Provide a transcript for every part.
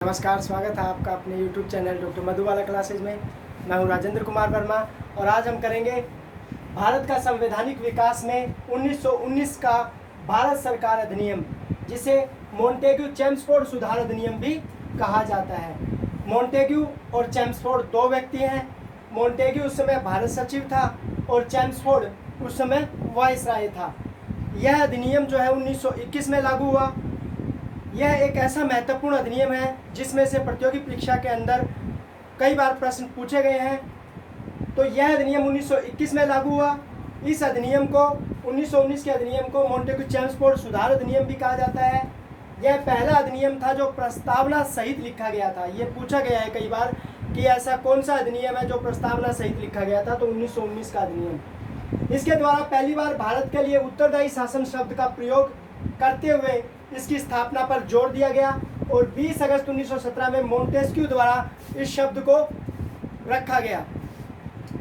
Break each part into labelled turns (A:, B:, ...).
A: नमस्कार, स्वागत है आपका अपने YouTube channel doctor Madhubala classes में। मैं हूं राजेंद्र कुमार वर्मा और आज हम करेंगे भारत का संवैधानिक विकास में 1919 का भारत सरकार अधिनियम, जिसे मोंटेग्यू चेम्सफोर्ड सुधार अधिनियम भी कहा जाता है। मोंटेग्यू और चेम्सफोर्ड दो व्यक्ति हैं। मोंटेग्यू उस समय भारत सचिव था और चेम्सफोर्ड उस समय वायसराय था। यह अधिनियम जो है 1921 में लागू हुआ। यह एक ऐसा महत्वपूर्ण अधिनियम है जिसमें से प्रतियोगी परीक्षा के अंदर कई बार प्रश्न पूछे गए हैं। तो यह अधिनियम 1921 में लागू हुआ। इस अधिनियम को 1919 के अधिनियम को मोंटेग्यू चेम्सफोर्ड सुधार अधिनियम भी कहा जाता है। यह पहला अधिनियम था जो प्रस्तावना सहित लिखा गया था। ये पूछा गया है कई बार कि ऐसा कौन सा अधिनियम है जो प्रस्तावना सहित लिखा गया था, तो 1919 का अधिनियम। इसके द्वारा पहली बार भारत के लिए उत्तरदायी शासन शब्द का प्रयोग करते हुए इसकी स्थापना पर जोर दिया गया और 20 अगस्त 1917 में मोंटेस्क्यू द्वारा इस शब्द को रखा गया।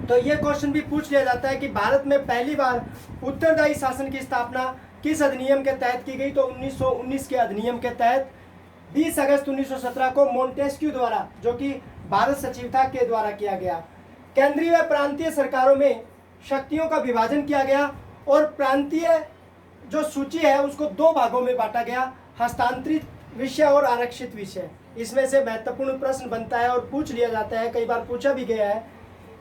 A: तो ये क्वेश्चन भी पूछ लिया जाता है कि भारत में पहली बार उत्तरदायी शासन की स्थापना किस अधिनियम के तहत की गई, तो 1919 के अधिनियम के तहत 20 अगस्त 1917 को मोंटेस्क्यू द्वारा, जो कि भारत सचिव था, के द्वारा किया गया। केंद्रीय व प्रांतीय सरकारों में शक्तियों का विभाजन किया गया और प्रांतीय जो सूची है उसको दो भागों में बांटा गया, हस्तांतरित विषय और आरक्षित विषय। इसमें से महत्वपूर्ण प्रश्न बनता है और पूछ लिया जाता है, कई बार पूछा भी गया है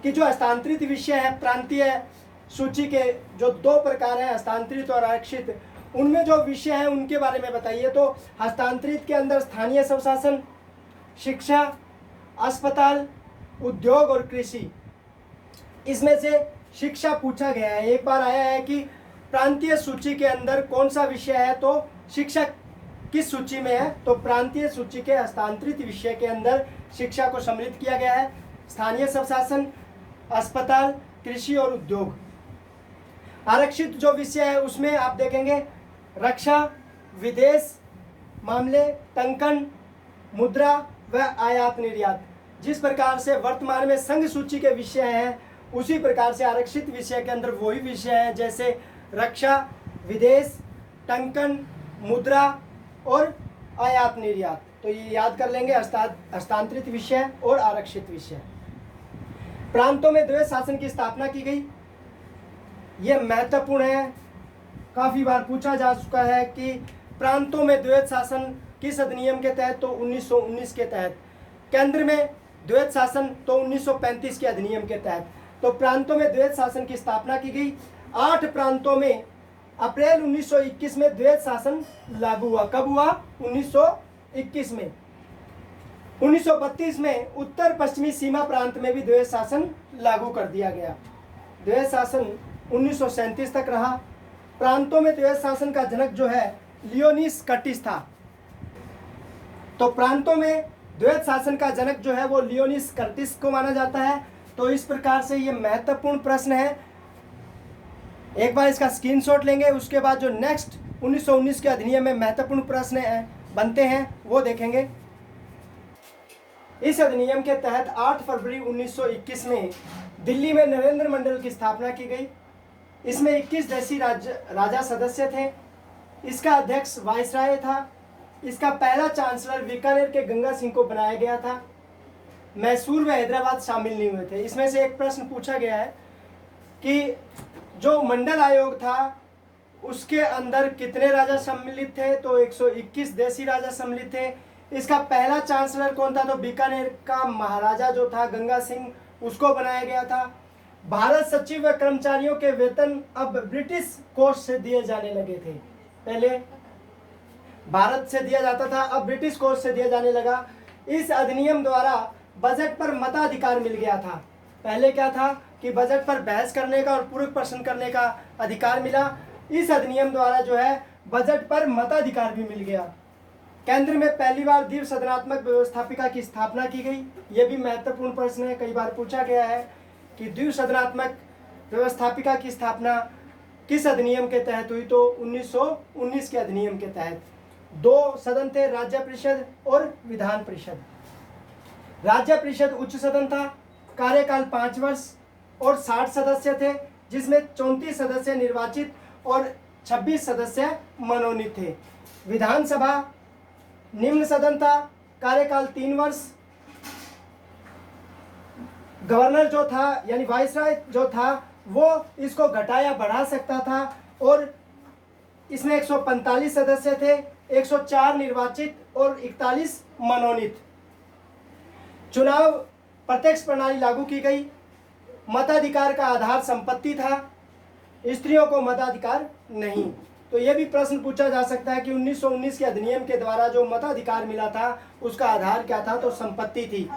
A: कि जो हस्तांतरित विषय है प्रांतीय सूची के जो दो प्रकार हैं, हस्तांतरित और आरक्षित, उनमें जो विषय है उनके बारे में बताइए। तो हस्तांतरित के अंदर स्थानीय स्वशासन, शिक्षा, अस्पताल, उद्योग और कृषि। इसमें से शिक्षा पूछा गया है। एक बार आया है कि प्रांतीय सूची के अंदर कौन सा विषय है, तो शिक्षा किस सूची में है, तो प्रांतीय सूची के हस्तांतरित विषय के अंदर शिक्षा को सम्मिलित किया गया है। स्थानीय स्वशासन, अस्पताल, कृषि और उद्योग। आरक्षित जो विषय है उसमें आप देखेंगे रक्षा, विदेश मामले, टंकन, मुद्रा व आयात निर्यात। जिस प्रकार से वर्तमान में संघ सूची के विषय हैं उसी प्रकार से आरक्षित विषय के अंदर वही विषय हैं, जैसे रक्षा, विदेश, टंकन, मुद्रा और आयात निर्यात। तो ये याद कर लेंगे, हस्तांतरित विषय और आरक्षित विषय। प्रांतों में द्वैत शासन की स्थापना की गई। ये महत्वपूर्ण है, काफी बार पूछा जा चुका है कि प्रांतों में द्वैत शासन किस अधिनियम के तहत, तो 1919 के तहत। केंद्र में द्वैत शासन तो 1935 के अधिनियम के तहत। तो प्रांतों में द्वैत शासन की स्थापना की गई। 8 प्रांतों में अप्रैल 1921 में द्वैत शासन लागू हुआ। कब हुआ? 1921 में। 1932 में उत्तर पश्चिमी सीमा प्रांत में भी द्वैत शासन लागू कर दिया गया। द्वैत शासन 1937 तक रहा। प्रांतों में द्वैत शासन का जनक जो है लियोनिस कर्टिस था। तो प्रांतों में द्वैत शासन का जनक जो है वो लियोनिस कर्टिस को माना जाता है। तो इस प्रकार से ये महत्वपूर्ण प्रश्न है। एक बार इसका स्क्रीनशॉट लेंगे, उसके बाद जो नेक्स्ट 1919 के अधिनियम में महत्वपूर्ण प्रश्न बनते हैं वो देखेंगे। इस अधिनियम के तहत 8 फरवरी 1921 में दिल्ली में नरेंद्र मंडल की स्थापना की गई। इसमें 21 देशी राजा सदस्य थे। इसका अध्यक्ष वायसराय था। इसका पहला चांसलर बीकानेर के गंगा सिंह को बनाया गया था। मैसूर व हैदराबाद शामिल नहीं हुए थे। इसमें से एक प्रश्न पूछा गया है कि जो मंडल आयोग था उसके अंदर कितने राजा सम्मिलित थे, तो 121 देशी राजा सम्मिलित थे। इसका पहला चांसलर कौन था, तो बीकानेर का महाराजा जो था गंगा सिंह, उसको बनाया गया था। भारत सचिव व कर्मचारियों के वेतन अब ब्रिटिश कोष से दिए जाने लगे थे। पहले भारत से दिया जाता था, अब ब्रिटिश कोष से दिया जाने लगा। इस अधिनियम द्वारा बजट पर मताधिकार मिल गया था। पहले क्या था कि बजट पर बहस करने का और पूरक प्रश्न करने का अधिकार मिला। इस अधिनियम द्वारा जो है बजट पर मताधिकार भी मिल गया। केंद्र में पहली बार द्विसदनात्मक व्यवस्थापिका की स्थापना की गई। यह भी महत्वपूर्ण प्रश्न है, कई बार पूछा गया है कि द्विसदनात्मक व्यवस्थापिका की स्थापना किस अधिनियम के तहत हुई, तो 1919 के अधिनियम के तहत। 2 सदन थे, राज्य परिषद और विधान परिषद। राज्य परिषद उच्च सदन था, कार्यकाल 5 वर्ष और 60 सदस्य थे, जिसमें 34 सदस्य निर्वाचित और 26 सदस्य मनोनीत थे। विधानसभा निम्न सदन था, कार्यकाल 3 वर्ष, गवर्नर जो था यानी वाइसराय जो था वो इसको घटा या बढ़ा सकता था, और इसमें 145 सदस्य थे, 104 निर्वाचित और 41 मनोनीत। चुनाव प्रत्यक्ष प्रणाली लागू की गई। मताधिकार का आधार संपत्ति था, स्त्रियों को मताधिकार नहीं। तो यह भी प्रश्न पूछा जा सकता है कि 1919 के अधिनियम के द्वारा जो मताधिकार मिला था उसका आधार क्या था, तो संपत्ति थी।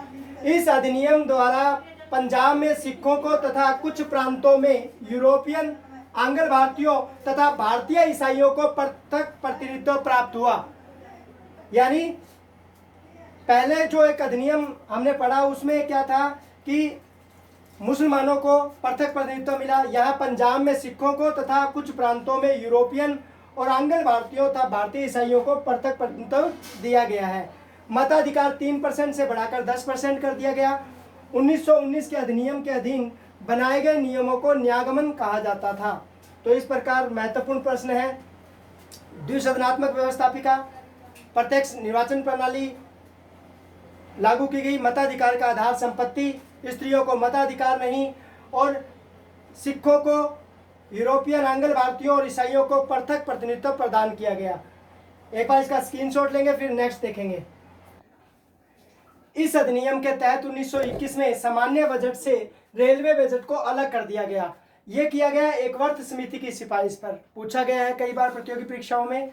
A: इस अधिनियम द्वारा पंजाब में सिखों को तथा कुछ प्रांतों में यूरोपियन, आंग्ल भारतीयों तथा भारतीय ईसाइयों को पृथक प्रतिनिधित्व प्राप्त हुआ। यानी पहले जो एक अधिनियम हमने पढ़ा उसमें क्या था कि मुसलमानों को पृथक प्रतिनिधित्व मिला, यहाँ पंजाब में सिखों को तथा कुछ प्रांतों में यूरोपियन और आंग्ल भारतीयों तथा भारतीय ईसाइयों को पृथक प्रतिनिधित्व दिया गया है। मताधिकार 3% से बढ़ाकर 10% कर दिया गया। 1919 के अधिनियम के अधीन बनाए गए नियमों को न्यागमन कहा जाता था। तो इस प्रकार महत्वपूर्ण प्रश्न है। द्विसदनात्मक व्यवस्थापिका, प्रत्यक्ष निर्वाचन प्रणाली लागू की गई, मताधिकार का आधार संपत्ति, स्त्रियों को मताधिकार नहीं, और सिखों को, यूरोपियन, आंग्ल भारतीयों और ईसाइयों को पृथक प्रतिनिधित्व प्रदान किया गया। एक बार इसका स्क्रीनशॉट लेंगे फिर नेक्स्ट देखेंगे। इस अधिनियम के तहत 1921 में सामान्य बजट से रेलवे बजट को अलग कर दिया गया। यह किया गया एकवर्त समिति की सिफारिश पर। पूछा गया है कई बार प्रतियोगी परीक्षाओं में।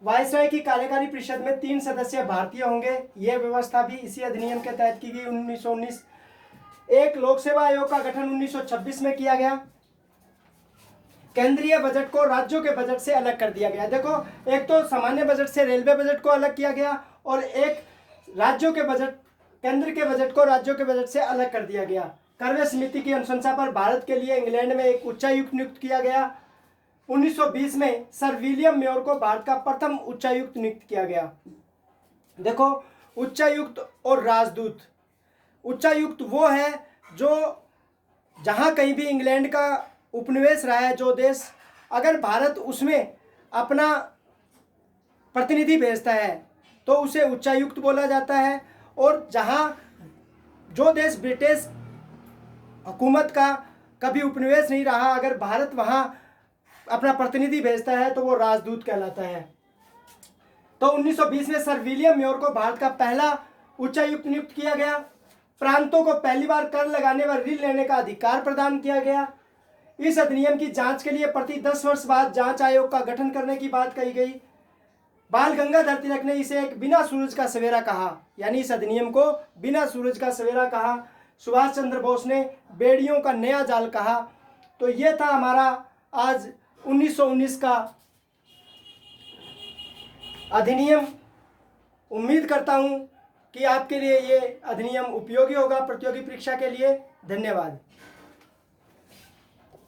A: वायसराय की कार्यकारी परिषद में 3 सदस्य भारतीय होंगे। यह व्यवस्था भी इसी अधिनियम के तहत की गई 1919। एक लोक सेवा आयोग का गठन 1926 में किया गया। केंद्रीय बजट को राज्यों के बजट से अलग कर दिया गया। देखो, एक तो सामान्य बजट से रेलवे बजट को अलग किया गया, और एक राज्यों के बजट, केंद्र के बजट को राज्यों के बजट से अलग कर दिया गया। करवे समिति की अनुशंसा पर भारत के लिए इंग्लैंड में एक उच्चायुक्त नियुक्त किया गया। 1920 में सर विलियम म्योर को भारत का प्रथम उच्चायुक्त नियुक्त किया गया। देखो, उच्चायुक्त और राजदूत। उच्चायुक्त वो है जो जहाँ कहीं भी इंग्लैंड का उपनिवेश रहा है जो देश, अगर भारत उसमें अपना प्रतिनिधि भेजता है तो उसे उच्चायुक्त बोला जाता है। और जहाँ जो देश ब्रिटिश हुकूमत का कभी उपनिवेश नहीं रहा, अगर भारत वहाँ अपना प्रतिनिधि भेजता है तो वो राजदूत कहलाता है। तो 1920 में सर विलियम म्योर को भारत का पहला उच्चायुक्त नियुक्त किया गया। प्रांतों को पहली बार कर लगाने व ऋण लेने का अधिकार प्रदान किया गया। इस अधिनियम की जांच के लिए प्रति 10 वर्ष बाद जांच आयोग का गठन करने की बात कही गई। बाल गंगाधर तिलक ने इसे एक बिना सूरज का सवेरा कहा, यानी इस अधिनियम को बिना सूरज का सवेरा कहा। सुभाष चंद्र बोस ने बेड़ियों का नया जाल कहा। तो ये था हमारा आज 1919 का अधिनियम। उम्मीद करता हूँ कि आपके लिए ये अधिनियम उपयोगी होगा प्रतियोगी परीक्षा के लिए। धन्यवाद।